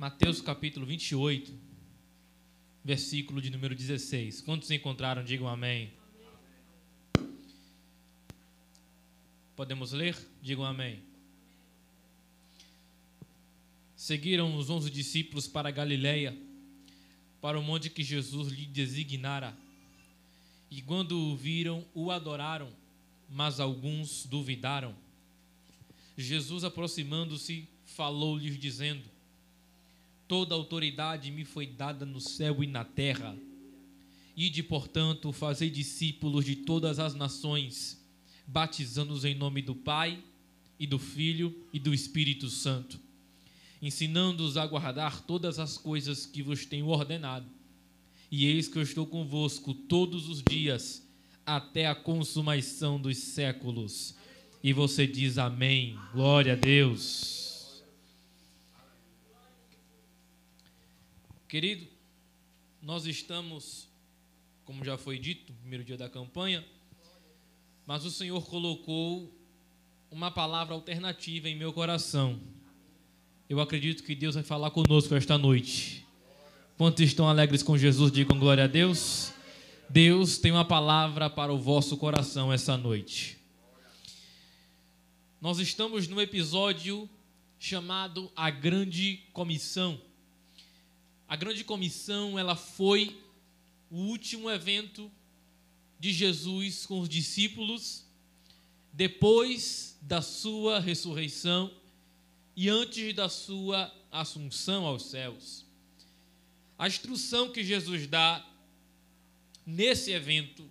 Mateus capítulo 28, versículo de número 16. Quantos encontraram? Digam amém. Podemos ler? Digam amém. Seguiram os 11 discípulos para a Galileia, para o monte que Jesus lhe designara. E quando o viram, o adoraram, mas alguns duvidaram. Jesus, aproximando-se, falou-lhes dizendo: toda autoridade me foi dada no céu e na terra. Ide, portanto, fazei discípulos de todas as nações, batizando-os em nome do Pai, e do Filho, e do Espírito Santo, ensinando-os a guardar todas as coisas que vos tenho ordenado. E eis que eu estou convosco todos os dias, até a consumação dos séculos. E você diz amém. Glória a Deus. Querido, nós estamos, como já foi dito, no primeiro dia da campanha, mas o Senhor colocou uma palavra alternativa em meu coração. Eu acredito que Deus vai falar conosco esta noite. Quantos estão alegres com Jesus, digam glória a Deus. Deus tem uma palavra para o vosso coração essa noite. Nós estamos num episódio chamado A Grande Comissão. A Grande Comissão, ela foi o último evento de Jesus com os discípulos depois da sua ressurreição e antes da sua assunção aos céus. A instrução que Jesus dá nesse evento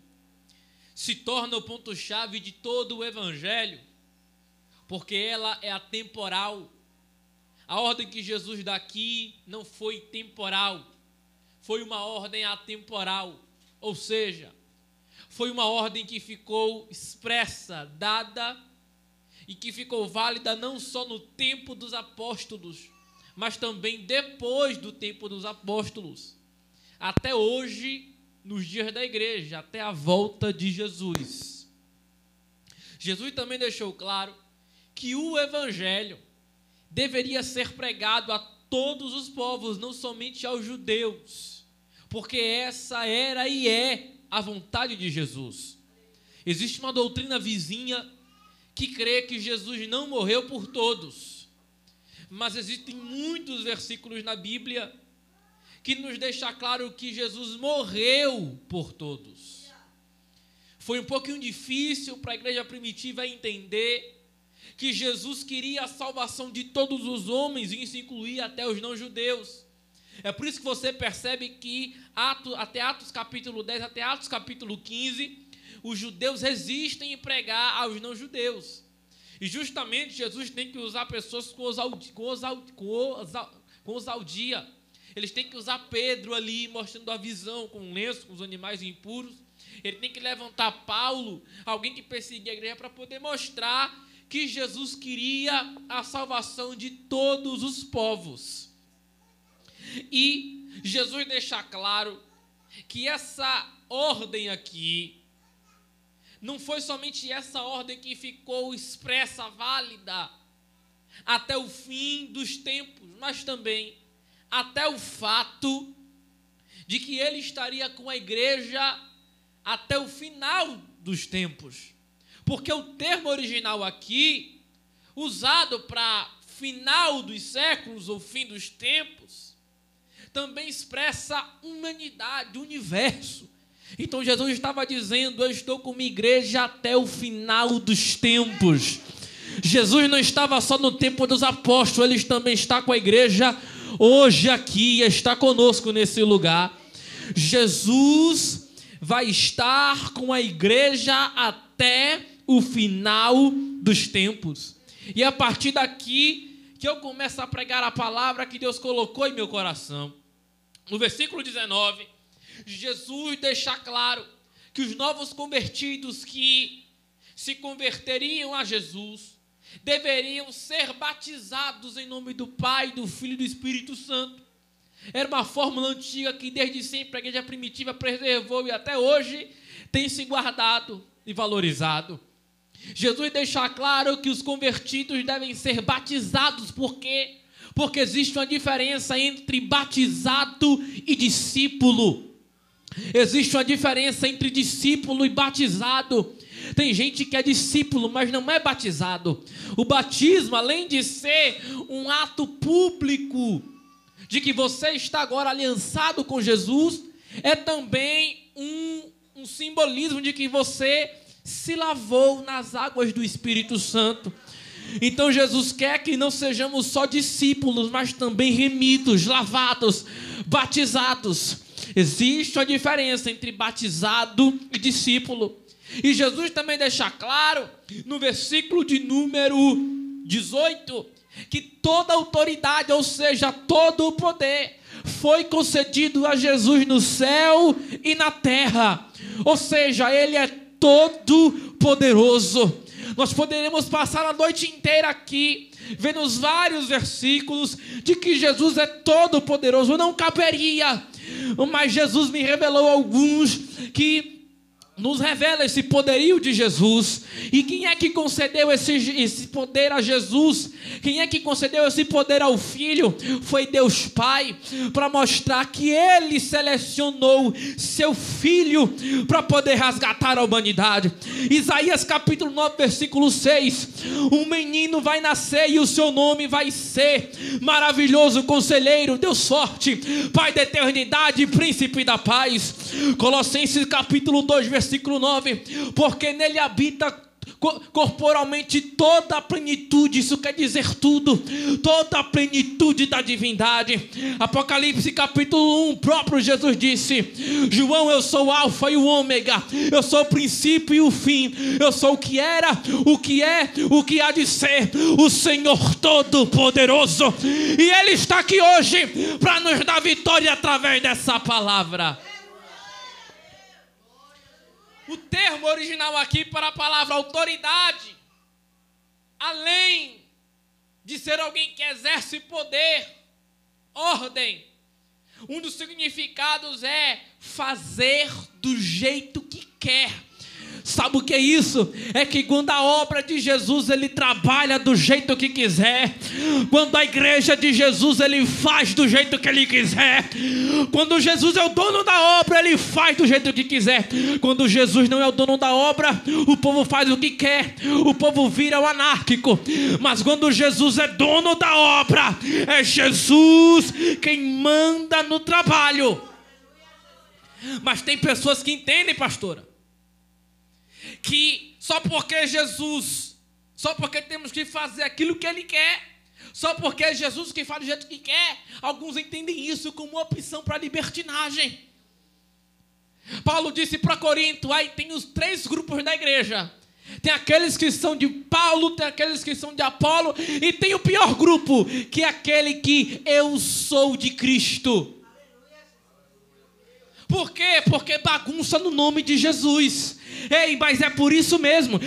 se torna o ponto-chave de todo o evangelho, porque ela é atemporal. A ordem que Jesus dá aqui não foi temporal, foi uma ordem atemporal, ou seja, foi uma ordem que ficou expressa, dada, e que ficou válida não só no tempo dos apóstolos, mas também depois do tempo dos apóstolos, até hoje, nos dias da igreja, até a volta de Jesus. Jesus também deixou claro que o evangelho deveria ser pregado a todos os povos, não somente aos judeus, porque essa era e é a vontade de Jesus. Existe uma doutrina vizinha que crê que Jesus não morreu por todos, mas existem muitos versículos na Bíblia que nos deixam claro que Jesus morreu por todos. Foi um pouquinho difícil para a igreja primitiva entender que Jesus queria a salvação de todos os homens, e isso incluía até os não-judeus. É por isso que você percebe que até Atos capítulo 10, até Atos capítulo 15, os judeus resistem em pregar aos não-judeus. E justamente Jesus tem que usar pessoas com ousadia. Eles têm que usar Pedro ali, mostrando a visão com um lenço, com os animais impuros. Ele tem que levantar Paulo, alguém que perseguia a igreja, para poder mostrar que Jesus queria a salvação de todos os povos. E Jesus deixa claro que essa ordem aqui, não foi somente essa ordem que ficou expressa, válida, até o fim dos tempos, mas também até o fato de que ele estaria com a igreja até o final dos tempos. Porque o termo original aqui, usado para final dos séculos ou fim dos tempos, também expressa humanidade, universo. Então Jesus estava dizendo: eu estou com minha igreja até o final dos tempos. Jesus não estava só no tempo dos apóstolos, ele também está com a igreja hoje aqui, está conosco nesse lugar. Jesus vai estar com a igreja até o final dos tempos. E é a partir daqui que eu começo a pregar a palavra que Deus colocou em meu coração. No versículo 19, Jesus deixa claro que os novos convertidos que se converteriam a Jesus deveriam ser batizados em nome do Pai, do Filho e do Espírito Santo. Era uma fórmula antiga que desde sempre a igreja primitiva preservou e até hoje tem se guardado e valorizado. Jesus deixa claro que os convertidos devem ser batizados, porque Porque existe uma diferença entre batizado e discípulo. Existe uma diferença entre discípulo e batizado. Tem gente que é discípulo, mas não é batizado. O batismo, além de ser um ato público de que você está agora aliançado com Jesus, é também um simbolismo de que você se lavou nas águas do Espírito Santo. Então Jesus quer que não sejamos só discípulos, mas também remidos, lavados, batizados. Existe uma diferença entre batizado e discípulo. E Jesus também deixa claro, no versículo de número 18, que toda autoridade, ou seja, todo o poder, foi concedido a Jesus no céu e na terra. Ou seja, Ele é todo poderoso. Nós poderíamos passar a noite inteira aqui, vendo os vários versículos de que Jesus é todo poderoso. Não caberia, mas Jesus me revelou alguns que nos revela esse poderio de Jesus. E quem é que concedeu esse poder a Jesus? Quem é que concedeu esse poder ao Filho? Foi Deus Pai, para mostrar que Ele selecionou seu Filho para poder resgatar a humanidade. Isaías capítulo 9, versículo 6: um menino vai nascer e o seu nome vai ser Maravilhoso Conselheiro, Deus Forte, Pai da Eternidade, Príncipe da Paz. Colossenses capítulo 2, versículo 9: porque nele habita corporalmente toda a plenitude, isso quer dizer tudo, toda a plenitude da divindade. Apocalipse capítulo 1, o próprio Jesus disse: João, eu sou o alfa e o ômega, eu sou o princípio e o fim, eu sou o que era, o que é, o que há de ser, o Senhor Todo-Poderoso. E Ele está aqui hoje para nos dar vitória através dessa palavra. O termo original aqui para a palavra autoridade, além de ser alguém que exerce poder, ordem, um dos significados é fazer do jeito que quer. Sabe o que é isso? É que quando a obra de Jesus, Ele trabalha do jeito que quiser. Quando a igreja de Jesus, Ele faz do jeito que Ele quiser. Quando Jesus é o dono da obra, Ele faz do jeito que quiser. Quando Jesus não é o dono da obra, o povo faz o que quer. O povo vira o anárquico. Mas quando Jesus é dono da obra, é Jesus quem manda no trabalho. Mas tem pessoas que entendem, pastora, que só porque Jesus, só porque temos que fazer aquilo que Ele quer, só porque é Jesus que faz do jeito que quer, alguns entendem isso como uma opção para libertinagem. Paulo disse para Corinto, aí tem os 3 grupos da igreja. Tem aqueles que são de Paulo, tem aqueles que são de Apolo, e tem o pior grupo, que é aquele que eu sou de Cristo. Por quê? Porque bagunça no nome de Jesus. Ei, mas é por isso mesmo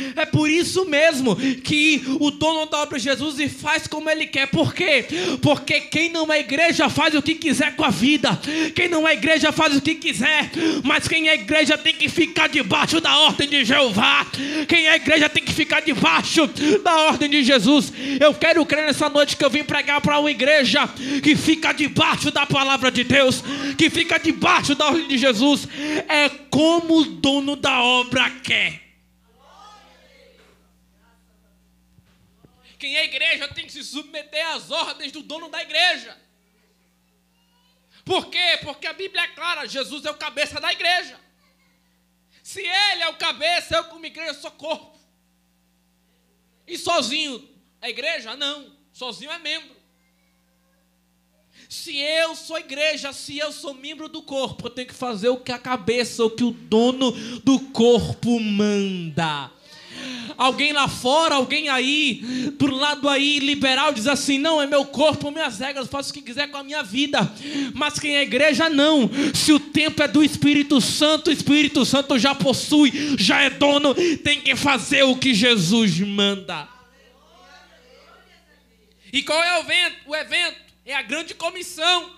que o dono da obra de Jesus e faz como Ele quer. Por quê? Porque quem não é igreja faz o que quiser com a vida. Quem não é igreja faz o que quiser. Mas quem é igreja tem que ficar debaixo da ordem de Jeová. Quem é igreja tem que ficar debaixo da ordem de Jesus. Eu quero crer nessa noite que eu vim pregar para uma igreja que fica debaixo da palavra de Deus, que fica debaixo da ordem de Jesus. É como o dono da obra quer. Quem é igreja tem que se submeter às ordens do dono da igreja. Por quê? Porque a Bíblia é clara, Jesus é o cabeça da igreja. Se Ele é o cabeça, eu como igreja sou corpo. E sozinho é igreja? Não, sozinho é membro. Se eu sou igreja, se eu sou membro do corpo, eu tenho que fazer o que a cabeça, o que o dono do corpo manda. Alguém lá fora, alguém aí, por lado aí, liberal, diz assim, não, é meu corpo, minhas regras, faço o que quiser com a minha vida. Mas quem é igreja, não. Se o tempo é do Espírito Santo, o Espírito Santo já possui, já é dono, tem que fazer o que Jesus manda. E qual é o evento? É a grande comissão.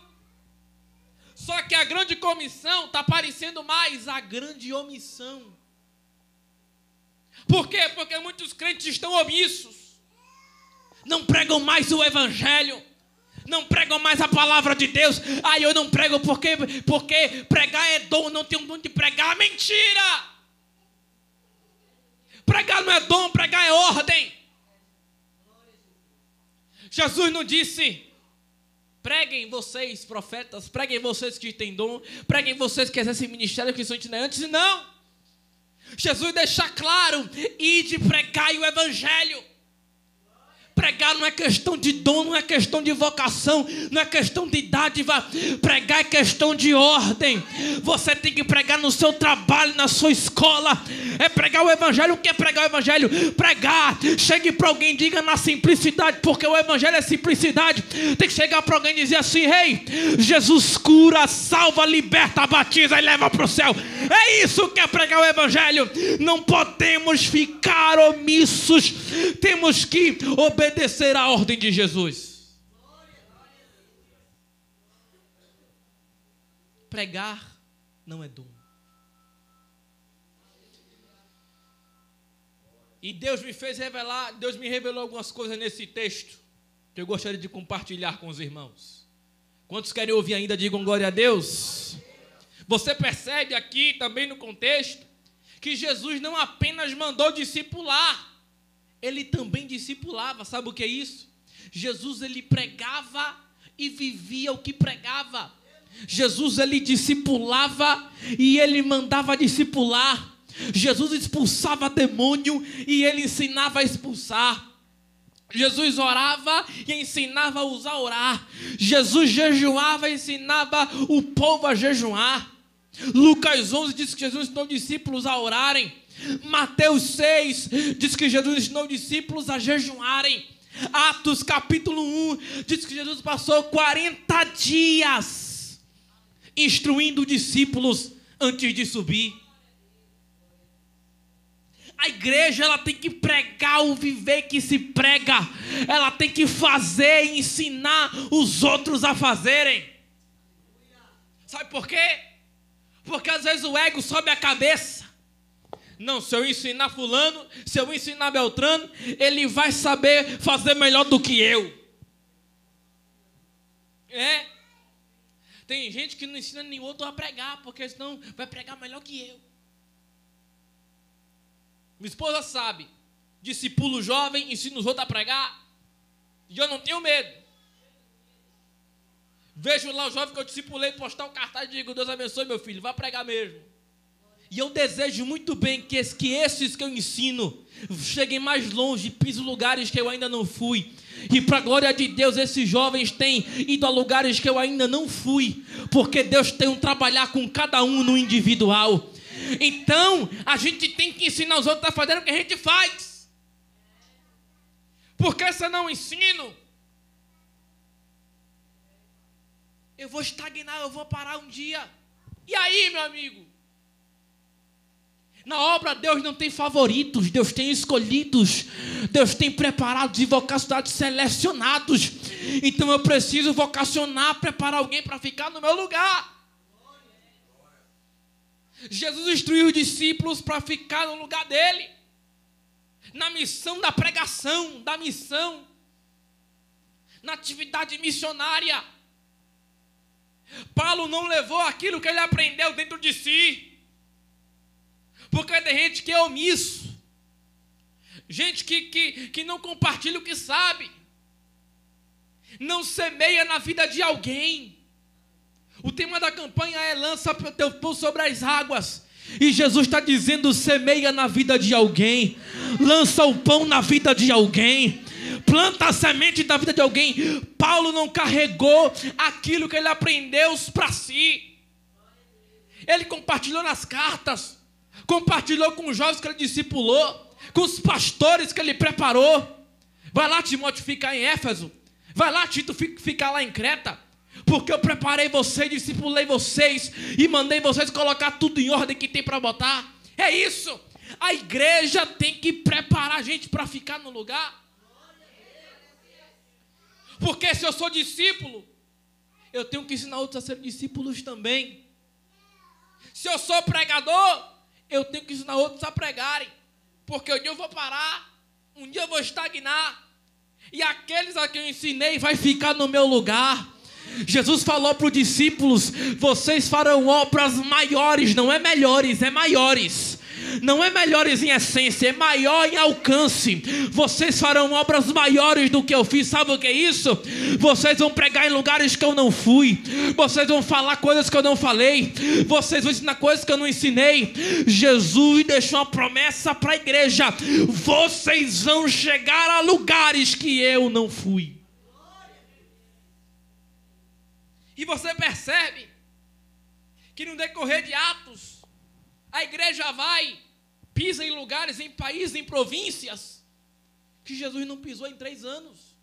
Só que a grande comissão está parecendo mais a grande omissão. Por quê? Porque muitos crentes estão omissos. Não pregam mais o evangelho. não pregam mais a palavra de Deus. Eu não prego porque pregar é dom, não tenho dom de pregar. Mentira! Pregar não é dom, pregar é ordem. Jesus não disse: preguem vocês, profetas, preguem vocês que têm dom, preguem vocês que exercem ministério, que são itinerantes. Não. Jesus deixa claro: ide, pregai o evangelho. Pregar não é questão de dom, não é questão de vocação, não é questão de dádiva. Pregar é questão de ordem. Você tem que pregar no seu trabalho, na sua escola. É pregar o evangelho. O que é pregar o evangelho? Pregar. Chegue para alguém e diga na simplicidade, porque o evangelho é simplicidade. Tem que chegar para alguém e dizer assim: ei, Jesus cura, salva, liberta, batiza e leva para o céu. É isso que é pregar o evangelho. Não podemos ficar omissos. Temos que obedecer à ordem de Jesus. Pregar não é dom. E Deus me revelou algumas coisas nesse texto que eu gostaria de compartilhar com os irmãos. Quantos querem ouvir ainda, digam glória a Deus. Você percebe aqui também no contexto que Jesus não apenas mandou discipular, ele também discipulava. Sabe o que é isso? Jesus, ele pregava e vivia o que pregava. Jesus, ele discipulava e ele mandava discipular. Jesus expulsava demônio e ele ensinava a expulsar. Jesus orava e ensinava-os a orar. Jesus jejuava e ensinava o povo a jejuar. Lucas 11 diz que Jesus ensinou discípulos a orarem. Mateus 6 diz que Jesus ensinou discípulos a jejuarem. Atos capítulo 1 diz que Jesus passou 40 dias instruindo discípulos antes de subir. A igreja, ela tem que pregar o viver que se prega. Ela tem que fazer e ensinar os outros a fazerem. Sabe por quê? Porque às vezes o ego sobe a cabeça. Não, se eu ensinar fulano, se eu ensinar Beltrano, ele vai saber fazer melhor do que eu. Tem gente que não ensina nenhum outro a pregar, porque senão vai pregar melhor que eu. Minha esposa sabe, discipulo jovem, ensino os outros a pregar, e eu não tenho medo. Vejo lá o jovem que eu discipulei postar um cartaz e digo: Deus abençoe meu filho, vai pregar mesmo. E eu desejo muito bem que esses que eu ensino cheguem mais longe, pisem lugares que eu ainda não fui. E para a glória de Deus, esses jovens têm ido a lugares que eu ainda não fui, porque Deus tem um trabalhar com cada um no individual. Então, a gente tem que ensinar os outros a fazer o que a gente faz. Porque se eu não ensino, eu vou estagnar, eu vou parar um dia. E aí, meu amigo? Na obra, Deus não tem favoritos, Deus tem escolhidos, Deus tem preparados e vocacionados, selecionados. Então eu preciso vocacionar, preparar alguém para ficar no meu lugar. Jesus instruiu os discípulos para ficar no lugar dele, na missão da pregação, da missão, na atividade missionária. Paulo não levou aquilo que ele aprendeu dentro de si, porque tem gente que é omisso, gente que não compartilha o que sabe, não semeia na vida de alguém. O tema da campanha é: lança teu pão sobre as águas. E Jesus está dizendo: semeia na vida de alguém, lança o pão na vida de alguém, planta a semente da vida de alguém. Paulo não carregou aquilo que ele aprendeu para si. Ele compartilhou nas cartas, compartilhou com os jovens que ele discipulou, com os pastores que ele preparou. Vai lá, Timóteo, ficar em Éfeso. Vai lá, Tito, ficar lá em Creta. Porque eu preparei vocês, discipulei vocês e mandei vocês colocar tudo em ordem que tem para botar. É isso. A igreja tem que preparar a gente para ficar no lugar. Porque se eu sou discípulo, eu tenho que ensinar outros a serem discípulos também. Se eu sou pregador, eu tenho que ensinar outros a pregarem. Porque um dia eu vou parar, um dia eu vou estagnar. E aqueles a quem eu ensinei vai ficar no meu lugar. Jesus falou para os discípulos: vocês farão obras maiores, não é melhores, é maiores. Não é melhores em essência, é maior em alcance. Vocês farão obras maiores do que eu fiz. Sabe o que é isso? Vocês vão pregar em lugares que eu não fui. Vocês vão falar coisas que eu não falei. Vocês vão ensinar coisas que eu não ensinei. Jesus deixou uma promessa para a igreja: vocês vão chegar a lugares que eu não fui. E você percebe que no decorrer de Atos, a igreja pisa em lugares, em países, em províncias, que Jesus não pisou em 3 anos.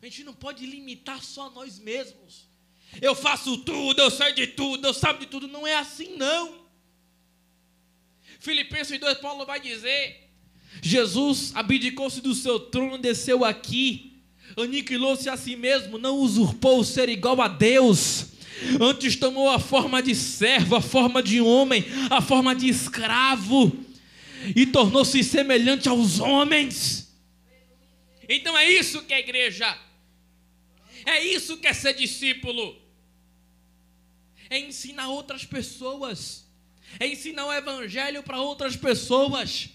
A gente não pode limitar só a nós mesmos. Eu faço tudo, eu sei de tudo, eu sabe de tudo. Não é assim, não. Filipenses 2, Paulo vai dizer: Jesus abdicou-se do seu trono, desceu aqui, aniquilou-se a si mesmo, não usurpou o ser igual a Deus. Antes tomou a forma de servo, a forma de homem, a forma de escravo, e tornou-se semelhante aos homens. Então é isso que é igreja. É isso que é ser discípulo. É ensinar outras pessoas. É ensinar o evangelho para outras pessoas.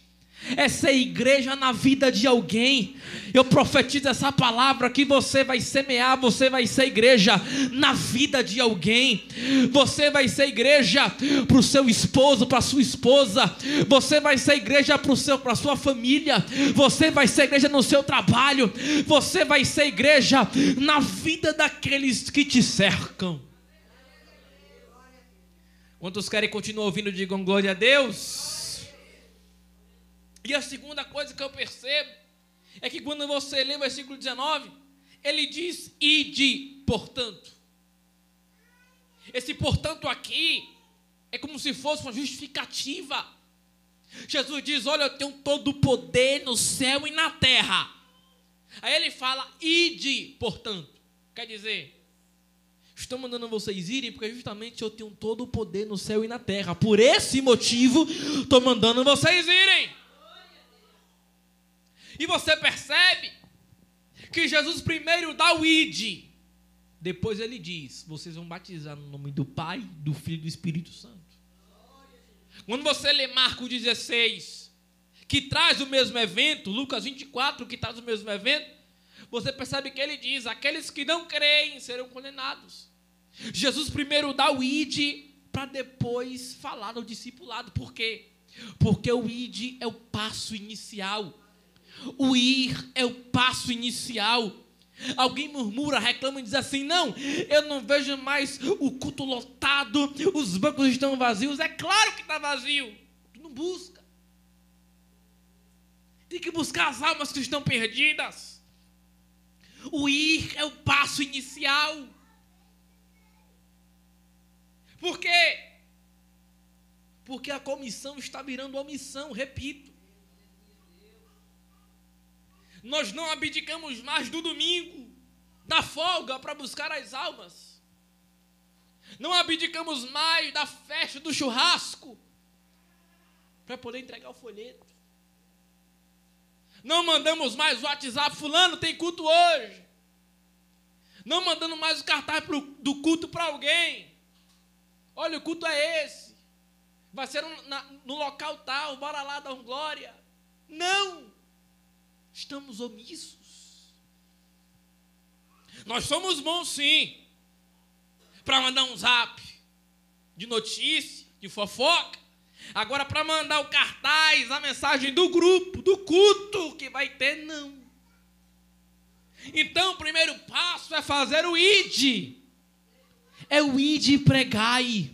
É ser igreja na vida de alguém. Eu profetizo essa palavra que você vai semear, você vai ser igreja na vida de alguém. Você vai ser igreja para o seu esposo, para a sua esposa. Você vai ser igreja para a sua família. Você vai ser igreja no seu trabalho. Você vai ser igreja na vida daqueles que te cercam. Quantos querem continuar ouvindo, digam glória a Deus. E a segunda coisa que eu percebo é que quando você lê o versículo 19, ele diz: ide, portanto. Esse portanto aqui é como se fosse uma justificativa. Jesus diz: olha, eu tenho todo o poder no céu e na terra. Aí ele fala: ide, portanto. Quer dizer, estou mandando vocês irem porque justamente eu tenho todo o poder no céu e na terra. Por esse motivo, estou mandando vocês irem. E você percebe que Jesus primeiro dá o ide. Depois ele diz: vocês vão batizar no nome do Pai, do Filho e do Espírito Santo. Quando você lê Marcos 16, que traz o mesmo evento, Lucas 24, que traz o mesmo evento, você percebe que ele diz: aqueles que não creem serão condenados. Jesus primeiro dá o ide para depois falar do discipulado. Por quê? Porque o ide é o passo inicial. O ir é o passo inicial. Alguém murmura, reclama e diz assim: não, eu não vejo mais o culto lotado, os bancos estão vazios. É claro que está vazio. Tu não busca. Tem que buscar as almas que estão perdidas. O ir é o passo inicial. Por quê? Porque a comissão está virando omissão, repito. Nós não abdicamos mais do domingo, da folga para buscar as almas. Não abdicamos mais da festa do churrasco para poder entregar o folheto. Não mandamos mais o WhatsApp: fulano, tem culto hoje. Não mandando mais o cartaz do culto para alguém. Olha, o culto é esse. Vai ser no local tal, bora lá dar glória. Não. Estamos omissos. Nós somos bons, sim, para mandar um zap de notícia, de fofoca. Agora, para mandar o cartaz, a mensagem do grupo, do culto que vai ter, não. Então, o primeiro passo é fazer o ide. É o ide e pregai.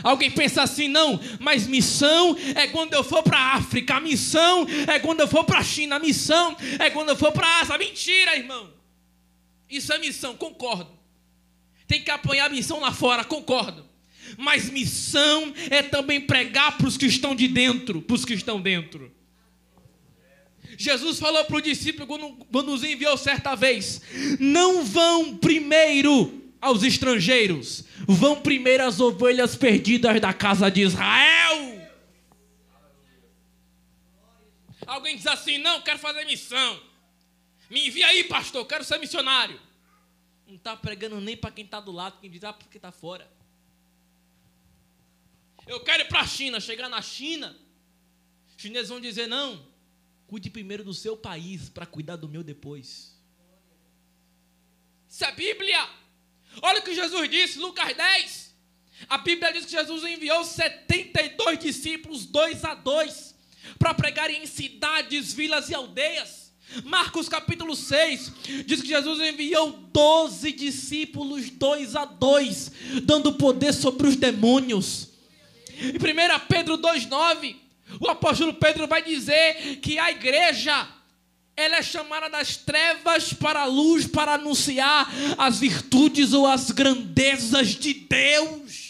Alguém pensa assim: não, mas missão é quando eu for para a África, a missão é quando eu for para a China, a missão é quando eu for para a Ásia. Mentira, irmão. Isso é missão, concordo. Tem que apoiar a missão lá fora, concordo. Mas missão é também pregar para os que estão de dentro, para os que estão dentro. Jesus falou para o discípulo quando nos enviou certa vez: não vão primeiro aos estrangeiros, vão primeiro às ovelhas perdidas da casa de Israel. Alguém diz assim: não, quero fazer missão. Me envia aí, pastor, quero ser missionário. Não está pregando nem para quem está do lado, quem diz, porque está fora. Eu quero ir para a China. Chegar na China, os chineses vão dizer: não, cuide primeiro do seu país para cuidar do meu depois. Isso é Bíblia. Olha o que Jesus disse, Lucas 10. A Bíblia diz que Jesus enviou 72 discípulos, 2 a 2, para pregarem em cidades, vilas e aldeias. Marcos capítulo 6 diz que Jesus enviou 12 discípulos, 2 a 2, dando poder sobre os demônios. Em 1 Pedro 2,9, o apóstolo Pedro vai dizer que a igreja, ela é chamada das trevas para a luz, para anunciar as virtudes ou as grandezas de Deus.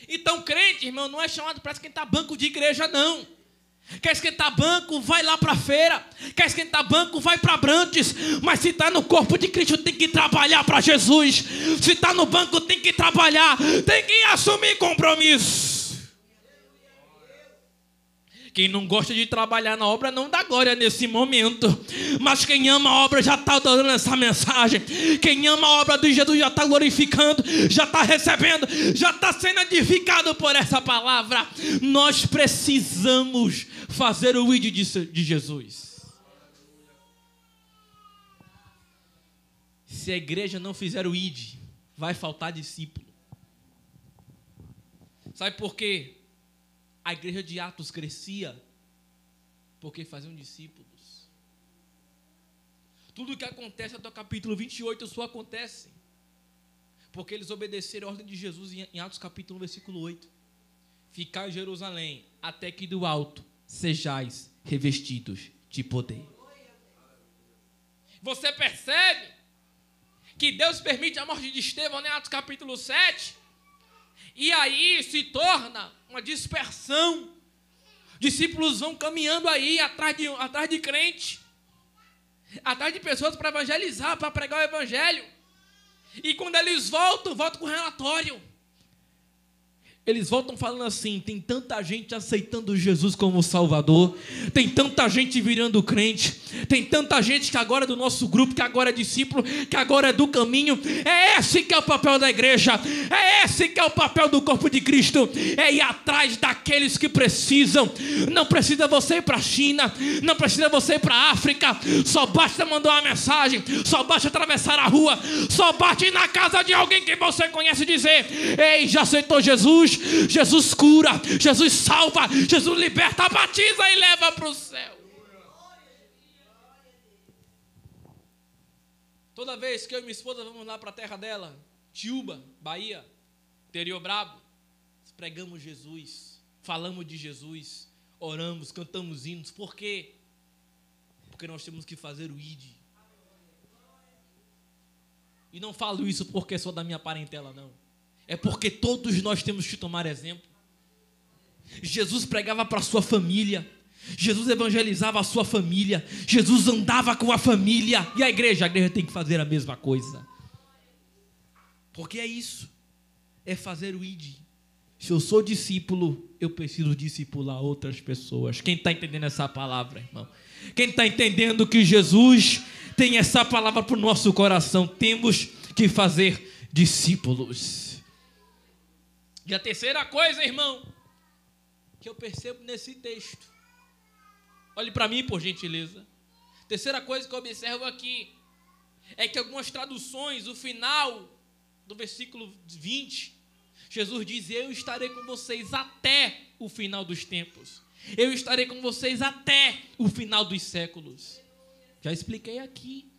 Então, crente, irmão, não é chamado para esquentar banco de igreja, não. Quer esquentar banco, vai lá para a feira. Quer esquentar banco, vai para Abrantes. Mas se está no corpo de Cristo, tem que trabalhar para Jesus. Se está no banco, tem que trabalhar. Tem que assumir compromisso. Quem não gosta de trabalhar na obra não dá glória nesse momento. Mas quem ama a obra já está dando essa mensagem. Quem ama a obra de Jesus já está glorificando, já está recebendo, já está sendo edificado por essa palavra. Nós precisamos fazer o ID de Jesus. Se a igreja não fizer o ID, vai faltar discípulo. Sabe por quê? A igreja de Atos crescia porque faziam discípulos. Tudo o que acontece até o capítulo 28 só acontece porque eles obedeceram a ordem de Jesus em Atos capítulo 1, versículo 8. Ficai em Jerusalém até que do alto sejais revestidos de poder. Você percebe que Deus permite a morte de Estevão em Atos capítulo 7? E aí se torna uma dispersão. Discípulos vão caminhando aí atrás de crente, atrás de pessoas para evangelizar, para pregar o evangelho. E quando eles voltam com relatório. Eles voltam falando assim: tem tanta gente aceitando Jesus como Salvador, tem tanta gente virando crente, tem tanta gente que agora é do nosso grupo, que agora é discípulo, que agora é do caminho. É esse que é o papel da igreja, é esse que é o papel do corpo de Cristo, é ir atrás daqueles que precisam. Não precisa você ir para a China, não precisa você ir para a África, só basta mandar uma mensagem, só basta atravessar a rua, só basta ir na casa de alguém que você conhece e dizer: ei, já aceitou Jesus? Jesus cura, Jesus salva, Jesus liberta, batiza e leva para o céu. Toda vez que eu e minha esposa vamos lá para a terra dela, Tiúba, Bahia, interior brabo, pregamos Jesus, falamos de Jesus, oramos, cantamos hinos. Por quê? Porque nós temos que fazer o ID. E não falo isso porque sou da minha parentela, não. É porque todos nós temos que tomar exemplo. Jesus pregava para a sua família, Jesus evangelizava a sua família, Jesus andava com a família. E a igreja tem que fazer a mesma coisa. Porque é isso, é fazer o ID. Se eu sou discípulo, eu preciso discipular outras pessoas. Quem está entendendo essa palavra, irmão? Quem está entendendo que Jesus tem essa palavra para o nosso coração? Temos que fazer discípulos. E a terceira coisa, irmão, que eu percebo nesse texto, olhe para mim, por gentileza. Terceira coisa que eu observo aqui é que algumas traduções, o final do versículo 20, Jesus diz: eu estarei com vocês até o final dos tempos. Eu estarei com vocês até o final dos séculos. Já expliquei aqui.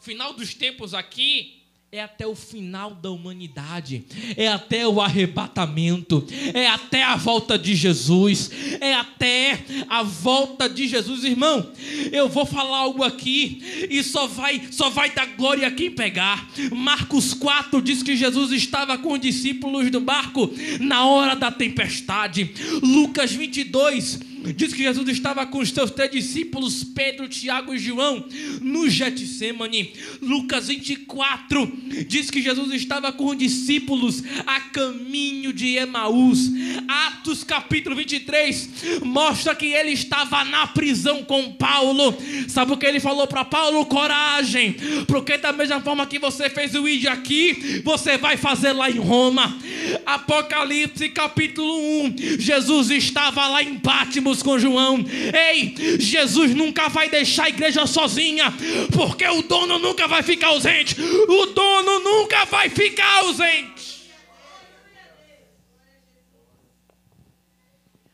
Final dos tempos aqui é até o final da humanidade, é até o arrebatamento, é até a volta de Jesus, é até a volta de Jesus. Irmão, eu vou falar algo aqui e só vai dar glória a quem pegar. Marcos 4 diz que Jesus estava com os discípulos do barco na hora da tempestade. Lucas 22 diz que Jesus estava com os seus 3 discípulos, Pedro, Tiago e João, no Getsemane. Lucas 24 diz que Jesus estava com os discípulos a caminho de Emaús. Atos capítulo 23 mostra que ele estava na prisão com Paulo. Sabe o que ele falou para Paulo? Coragem, porque da mesma forma que você fez o ID aqui, você vai fazer lá em Roma. Apocalipse capítulo 1, Jesus estava lá em Pátimos com João. Ei, Jesus nunca vai deixar a igreja sozinha, porque o dono nunca vai ficar ausente. O dono nunca vai ficar ausente.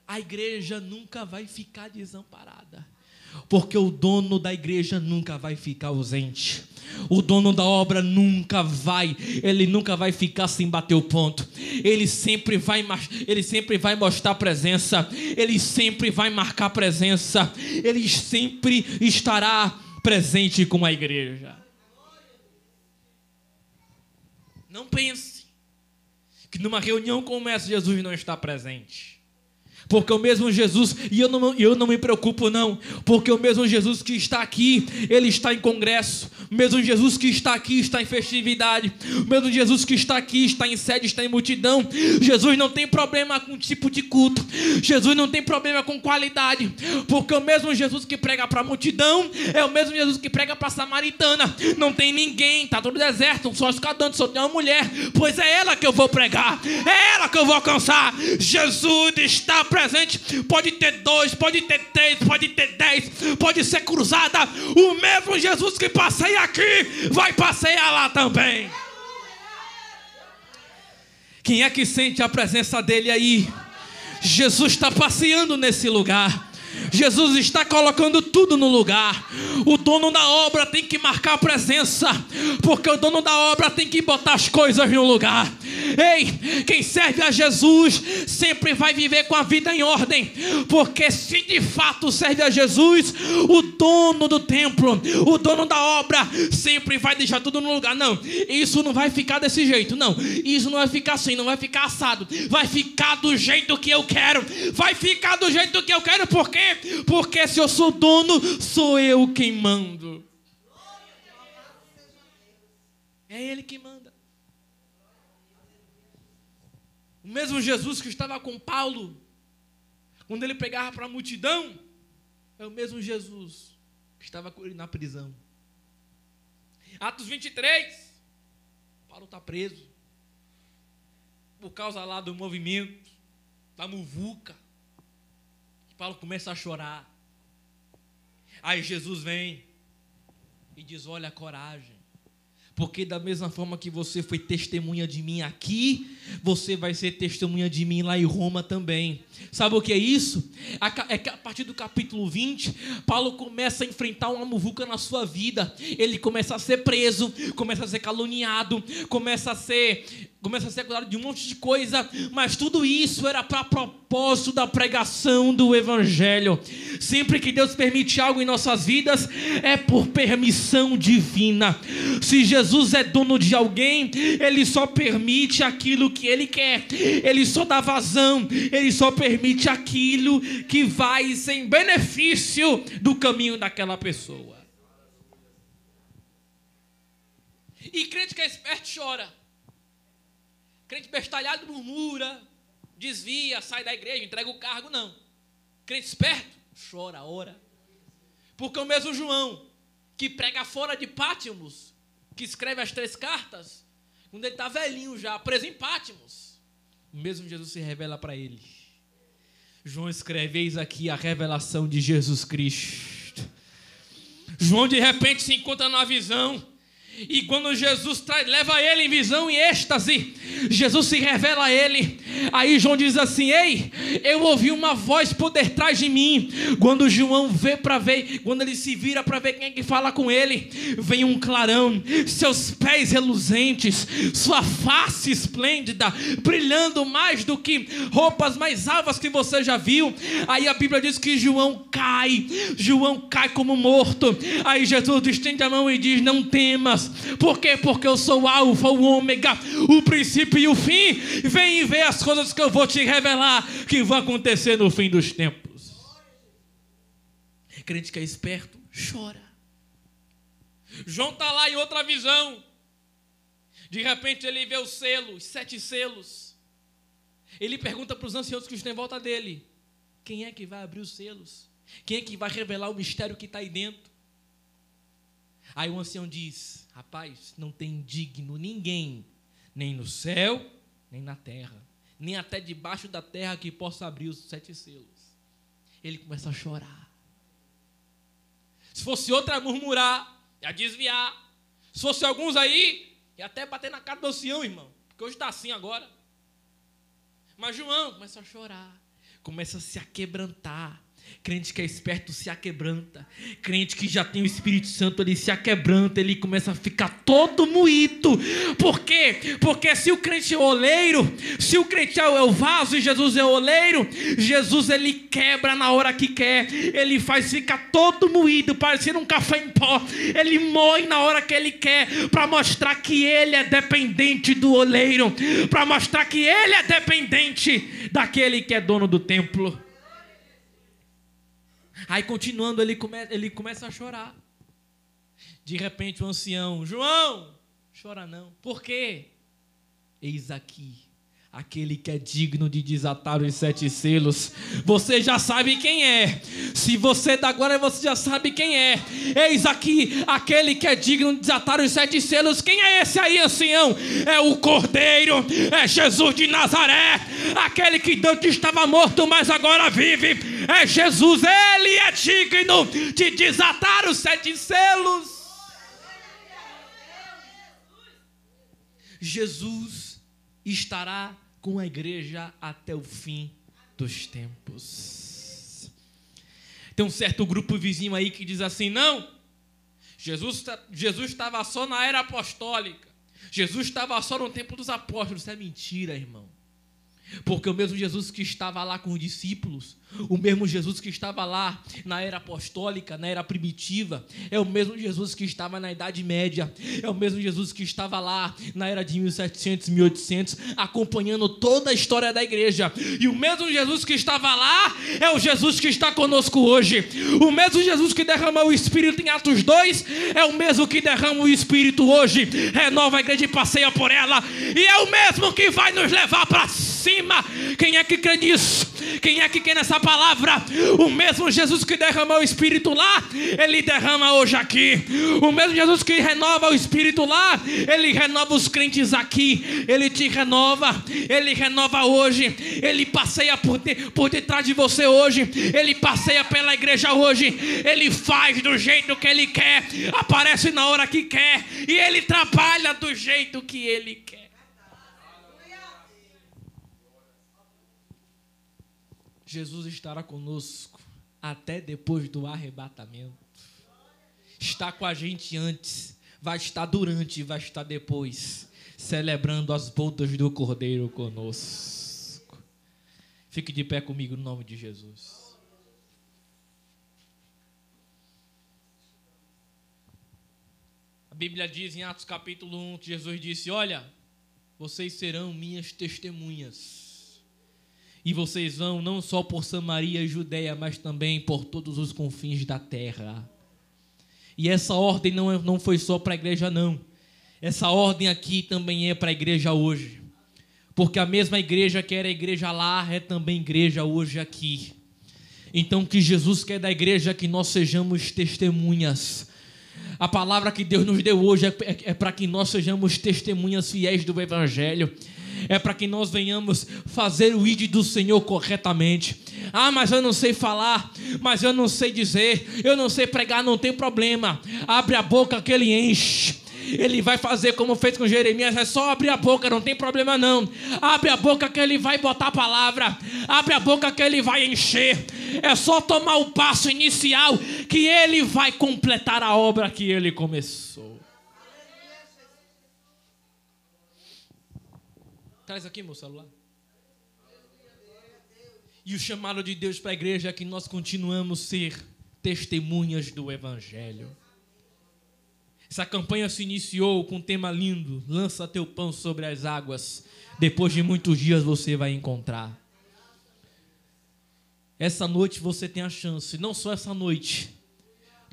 A igreja nunca vai ficar desamparada, porque o dono da igreja nunca vai ficar ausente. O dono da obra nunca vai ficar sem bater o ponto. Ele sempre vai mostrar presença. Ele sempre vai marcar presença. Ele sempre estará presente com a igreja. Não pense que numa reunião como essa Jesus não está presente. Porque o mesmo Jesus, e eu não me preocupo não, porque o mesmo Jesus que está aqui, ele está em congresso. O mesmo Jesus que está aqui está em festividade. O mesmo Jesus que está aqui está em sede, está em multidão. Jesus não tem problema com tipo de culto. Jesus não tem problema com qualidade, porque o mesmo Jesus que prega para a multidão é o mesmo Jesus que prega para a samaritana. Não tem ninguém, está todo deserto, só escadando, só tem uma mulher. Pois é ela que eu vou pregar, é ela que eu vou alcançar. Jesus está presente. Pode ter 2, pode ter 3, pode ter 10, pode ser cruzada. O mesmo Jesus que passeia aqui vai passear lá também. Quem é que sente a presença dele aí? Jesus está passeando nesse lugar. Jesus está colocando tudo no lugar. O dono da obra tem que marcar presença, porque o dono da obra tem que botar as coisas no lugar. Ei, quem serve a Jesus sempre vai viver com a vida em ordem, porque se de fato serve a Jesus, o dono do templo, o dono da obra sempre vai deixar tudo no lugar. Não, isso não vai ficar desse jeito, não, isso não vai ficar assim, não vai ficar assado, vai ficar do jeito que eu quero, vai ficar do jeito que eu quero. Por quê? Porque se eu sou dono, sou eu quem mando. É ele que manda. O mesmo Jesus que estava com Paulo, quando ele pregava para a multidão, é o mesmo Jesus que estava com ele na prisão. Atos 23, Paulo está preso, por causa lá do movimento, da muvuca. Paulo começa a chorar. Aí Jesus vem e diz: olha, coragem, porque da mesma forma que você foi testemunha de mim aqui, você vai ser testemunha de mim lá em Roma também. Sabe o que é isso? É que a partir do capítulo 20, Paulo começa a enfrentar uma muvuca na sua vida. Ele começa a ser preso, começa a ser caluniado, começa a ser acusado de um monte de coisa, mas tudo isso era para propósito da pregação do Evangelho. Sempre que Deus permite algo em nossas vidas, é por permissão divina. Se Jesus é dono de alguém, Ele só permite aquilo que Ele quer, Ele só dá vazão, Ele só permite aquilo que vai sem benefício do caminho daquela pessoa. E crente que é esperto chora. Crente bestalhado murmura, desvia, sai da igreja, entrega o cargo, não. Crente esperto chora, ora. Porque o mesmo João, que prega fora de Pátimos, que escreve as 3 cartas, quando ele está velhinho já, preso em Pátimos, o mesmo Jesus se revela para ele. João escreve: eis aqui a revelação de Jesus Cristo. João de repente se encontra numa visão. E quando Jesus leva ele em visão e êxtase, Jesus se revela a ele. Aí João diz assim: ei, eu ouvi uma voz por detrás de mim. Quando João quando ele se vira para ver quem é que fala com ele, vem um clarão, seus pés reluzentes, sua face esplêndida, brilhando mais do que roupas mais alvas que você já viu. Aí a Bíblia diz que João cai como morto. Aí Jesus estende a mão e diz: não temas. Por quê? Porque eu sou o Alfa, o Ômega, o princípio e o fim. Vem e vê as coisas que eu vou te revelar, que vão acontecer no fim dos tempos. Crente que é esperto, chora. João está lá em outra visão. De repente ele vê os selos, 7 selos. Ele pergunta para os anciãos que estão em volta dele: quem é que vai abrir os selos? Quem é que vai revelar o mistério que está aí dentro? Aí o ancião diz: rapaz, não tem digno ninguém, nem no céu, nem na terra, nem até debaixo da terra, que possa abrir os 7 selos. Ele começa a chorar. Se fosse outro, a murmurar, a desviar. Se fosse alguns aí, ia até bater na cara do ancião, irmão, porque hoje está assim agora. Mas João começa a chorar, começa a se aquebrantar. Crente que é esperto se aquebranta. Crente que já tem o Espírito Santo, ele se aquebranta, ele começa a ficar todo moído. Por quê? Porque se o crente é o oleiro, se o crente é o vaso e Jesus é o oleiro, Jesus ele quebra na hora que quer, ele faz ficar todo moído, parecendo um café em pó. Ele moe na hora que ele quer, para mostrar que ele é dependente do oleiro, para mostrar que ele é dependente daquele que é dono do templo. Aí continuando, ele começa a chorar. De repente o ancião: João, chora não. Por quê? Eis aqui aquele que é digno de desatar os 7 selos. Você já sabe quem é. Se você da agora, você já sabe quem é. Eis aqui aquele que é digno de desatar os 7 selos. Quem é esse aí, ancião? É o Cordeiro, é Jesus de Nazaré, aquele que antes estava morto, mas agora vive. É Jesus, ele é digno de desatar os 7 selos. Jesus estará com a igreja até o fim dos tempos. Tem um certo grupo vizinho aí que diz assim: não, Jesus estava só na era apostólica, Jesus estava só no tempo dos apóstolos. Isso é mentira, irmão. Porque o mesmo Jesus que estava lá com os discípulos, o mesmo Jesus que estava lá na era apostólica, na era primitiva, é o mesmo Jesus que estava na Idade Média, é o mesmo Jesus que estava lá na era de 1700, 1800, acompanhando toda a história da igreja. E o mesmo Jesus que estava lá é o Jesus que está conosco hoje. O mesmo Jesus que derramou o Espírito em Atos 2 é o mesmo que derrama o Espírito hoje, renova a igreja e passeia por ela, e é o mesmo que vai nos levar para cima. Quem é que crê nisso? Quem é que crê nessa palavra? O mesmo Jesus que derramou o Espírito lá, ele derrama hoje aqui. O mesmo Jesus que renova o Espírito lá, ele renova os crentes aqui. Ele te renova, ele renova hoje. Ele passeia por detrás de você hoje. Ele passeia pela igreja hoje. Ele faz do jeito que ele quer, aparece na hora que quer, e ele trabalha do jeito que ele quer. Jesus estará conosco até depois do arrebatamento. Está com a gente antes, vai estar durante e vai estar depois, celebrando as bodas do Cordeiro conosco. Fique de pé comigo no nome de Jesus. A Bíblia diz em Atos capítulo 1 que Jesus disse: olha, vocês serão minhas testemunhas. E vocês vão não só por Samaria e Judeia, mas também por todos os confins da terra. E essa ordem não foi só para a igreja, não. Essa ordem aqui também é para a igreja hoje. Porque a mesma igreja que era a igreja lá, é também igreja hoje aqui. Então o que Jesus quer da igreja é que nós sejamos testemunhas. A palavra que Deus nos deu hoje é para que nós sejamos testemunhas fiéis do Evangelho. É para que nós venhamos fazer o ID do Senhor corretamente. Ah, mas eu não sei falar, mas eu não sei dizer, eu não sei pregar, não tem problema. Abre a boca que ele enche. Ele vai fazer como fez com Jeremias, é só abrir a boca, não tem problema não. Abre a boca que ele vai botar a palavra, abre a boca que ele vai encher. É só tomar o passo inicial que ele vai completar a obra que ele começou. Traz aqui meu celular. E o chamado de Deus para a igreja é que nós continuamos a ser testemunhas do Evangelho. Essa campanha se iniciou com um tema lindo: lança teu pão sobre as águas, depois de muitos dias você vai encontrar. essa noite você tem a chance, não só essa noite,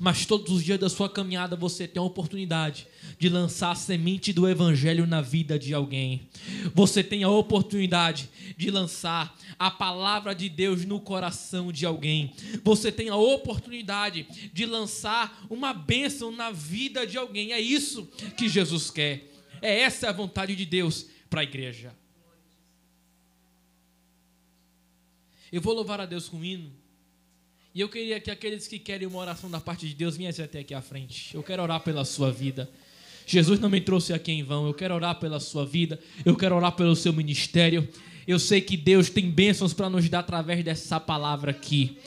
mas todos os dias da sua caminhada você tem a oportunidade de lançar a semente do evangelho na vida de alguém. Você tem a oportunidade de lançar a palavra de Deus no coração de alguém. Você tem a oportunidade de lançar uma bênção na vida de alguém. É isso que Jesus quer. Essa a vontade de Deus para a igreja. Eu vou louvar a Deus com um hino. E eu queria que aqueles que querem uma oração da parte de Deus viessem até aqui à frente. Eu quero orar pela sua vida. Jesus não me trouxe aqui em vão. Eu quero orar pela sua vida. Eu quero orar pelo seu ministério. Eu sei que Deus tem bênçãos para nos dar através dessa palavra aqui.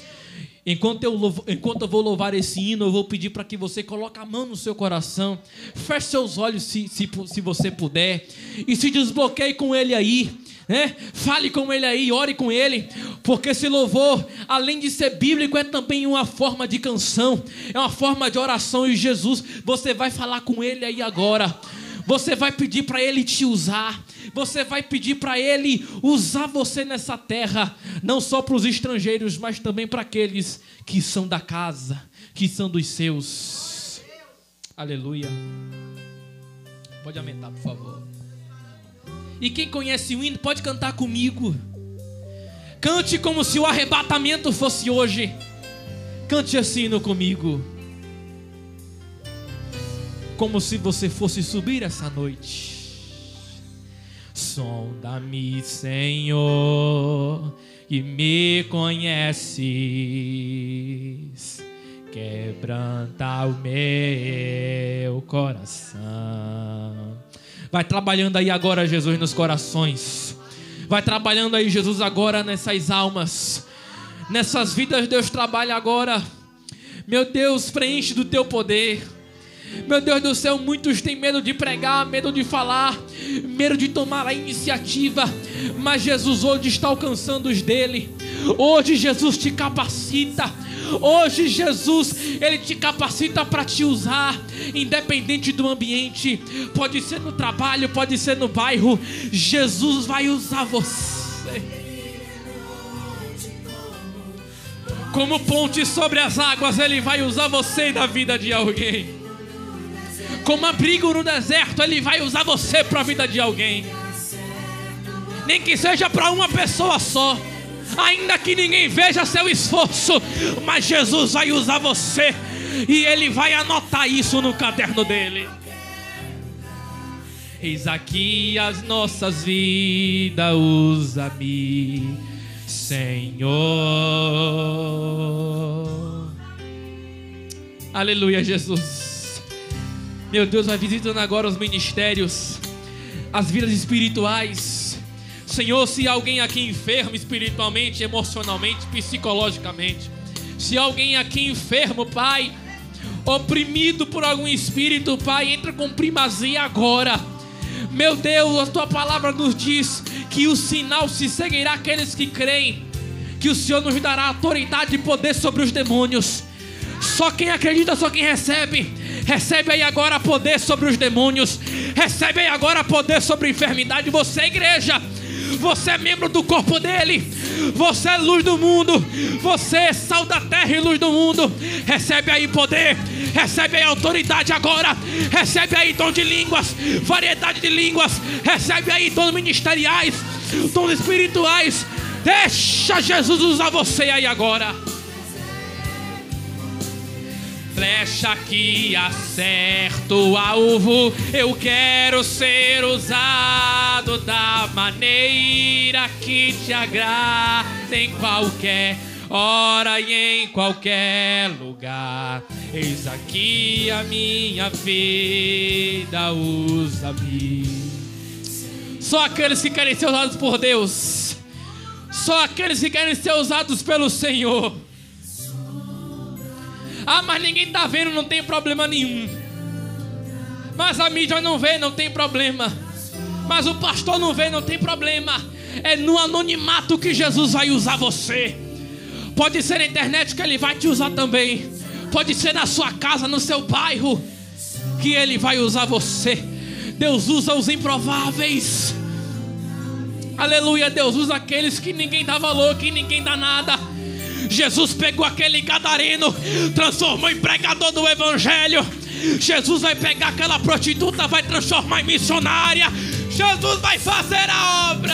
Enquanto eu vou louvar esse hino, eu vou pedir para que você coloque a mão no seu coração. Feche seus olhos se você puder. E se desbloqueie com ele aí. Fale com ele aí, ore com ele, porque esse louvor, além de ser bíblico, é também uma forma de canção, é uma forma de oração. E Jesus, você vai falar com ele aí agora, você vai pedir para ele te usar, você vai pedir para ele usar você nessa terra, não só para os estrangeiros, mas também para aqueles que são da casa, que são dos seus. Aleluia. Pode aumentar, por favor. E quem conhece o hino pode cantar comigo. Cante como se o arrebatamento fosse hoje. Cante esse hino comigo. Como se você fosse subir essa noite. Sonda-me, Senhor, e me conheces. Quebranta o meu coração. Vai trabalhando aí agora, Jesus, nos corações. Vai trabalhando aí, Jesus, agora nessas almas. Nessas vidas, Deus trabalha agora. Meu Deus, preenche do teu poder. Meu Deus do céu, muitos têm medo de pregar, medo de falar, medo de tomar a iniciativa. Mas Jesus hoje está alcançando os dele. Hoje Jesus te capacita. Hoje Jesus, ele te capacita para te usar, independente do ambiente. Pode ser no trabalho, pode ser no bairro. Jesus vai usar você como ponte sobre as águas. Ele vai usar você na vida de alguém. Como abrigo no deserto, ele vai usar você para a vida de alguém. Nem que seja para uma pessoa só, ainda que ninguém veja seu esforço, mas Jesus vai usar você, e ele vai anotar isso no caderno dele. Eis aqui as nossas vidas, usa-me, Senhor. Aleluia, Jesus. Meu Deus, vai visitando agora os ministérios, as vidas espirituais. Senhor, se alguém aqui enfermo espiritualmente, emocionalmente, psicologicamente, se alguém aqui enfermo, Pai, oprimido por algum espírito, Pai, entra com primazia agora. Meu Deus, a tua palavra nos diz que o sinal se seguirá aqueles que creem, que o Senhor nos dará autoridade e poder sobre os demônios. Só quem acredita, só quem recebe. Recebe aí agora poder sobre os demônios. Recebe aí agora poder sobre a enfermidade. Você é igreja, você é membro do corpo dele. Você é luz do mundo. Você é sal da terra e luz do mundo. Recebe aí poder. Recebe aí autoridade agora. Recebe aí dom de línguas, variedade de línguas. Recebe aí dons ministeriais, dons espirituais. Deixa Jesus usar você aí agora. Flecha que acerta o alvo, eu quero ser usado da maneira que te agrada, em qualquer hora e em qualquer lugar. Eis aqui a minha vida, usa-me. Só aqueles que querem ser usados por Deus, só aqueles que querem ser usados pelo Senhor. Ah, mas ninguém está vendo, não tem problema nenhum. Mas a mídia não vê, não tem problema. Mas o pastor não vê, não tem problema. É no anonimato que Jesus vai usar você. Pode ser na internet que ele vai te usar também. Pode ser na sua casa, no seu bairro, que ele vai usar você. Deus usa os improváveis. Aleluia, Deus usa aqueles que ninguém dá valor, que ninguém dá nada. Jesus pegou aquele gadareno, transformou em pregador do evangelho. Jesus vai pegar aquela prostituta, vai transformar em missionária. Jesus vai fazer a obra.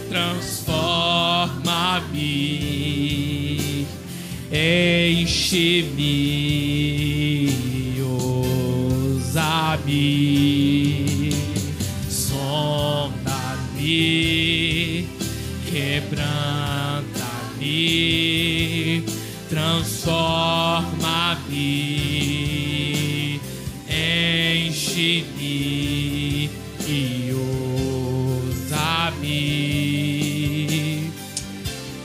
Transforma-me, enche-me, usa-me, sonda-me, quebranta-me, transforma-me, enche-me e usa-me.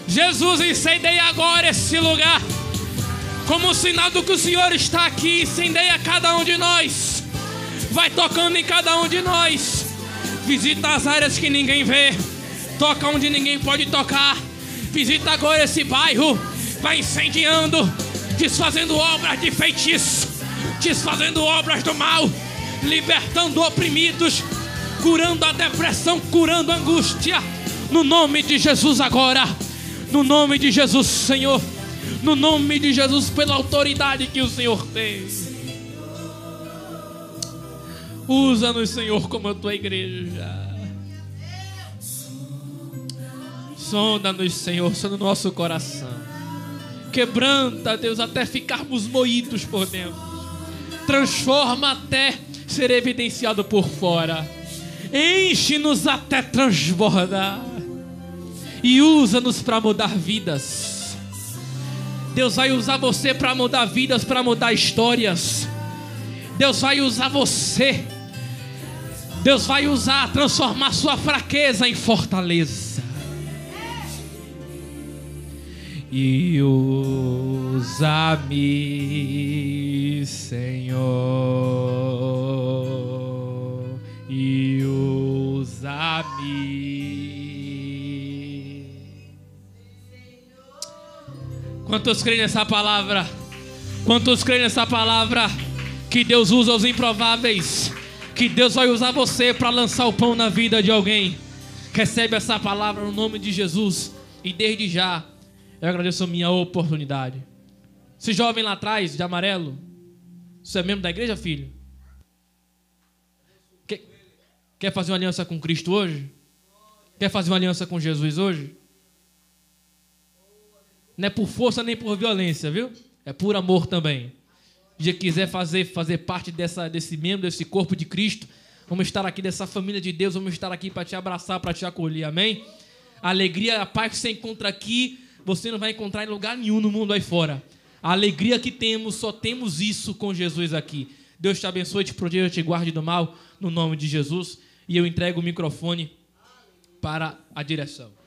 Jesus, incendeia agora esse lugar, como sinal do que o Senhor está aqui. Incendeia cada um de nós, vai tocando em cada um de nós, visita as áreas que ninguém vê, toca onde ninguém pode tocar. Visita agora esse bairro, vai incendiando, desfazendo obras de feitiço, desfazendo obras do mal, libertando oprimidos, curando a depressão, curando a angústia, no nome de Jesus agora. No nome de Jesus, Senhor. No nome de Jesus, pela autoridade que o Senhor tem. Usa-nos, Senhor, como a tua igreja. Sonda-nos, Senhor, sonda o nosso coração. Quebranta, Deus, até ficarmos moídos por dentro. Transforma até ser evidenciado por fora. Enche-nos até transbordar. E usa-nos para mudar vidas. Deus vai usar você para mudar vidas, para mudar histórias. Deus vai usar você. Deus vai usar, transformar sua fraqueza em fortaleza. E usa-me, Senhor. E usa-me. Quantos creem nessa palavra? Quantos creem nessa palavra? Que Deus usa os improváveis. Que Deus vai usar você para lançar o pão na vida de alguém. Recebe essa palavra no nome de Jesus. E desde já eu agradeço a minha oportunidade. Esse jovem lá atrás, de amarelo, você é membro da igreja, filho? Quer fazer uma aliança com Cristo hoje? Quer fazer uma aliança com Jesus hoje? Não é por força nem por violência, viu? É por amor também. Se quiser fazer parte desse membro, desse corpo de Cristo, vamos estar aqui dessa família de Deus, vamos estar aqui para te abraçar, para te acolher, amém? A alegria, a paz que você encontra aqui, você não vai encontrar em lugar nenhum no mundo aí fora. A alegria que temos, só temos isso com Jesus aqui. Deus te abençoe, te proteja, te guarde do mal, no nome de Jesus. E eu entrego o microfone para a direção.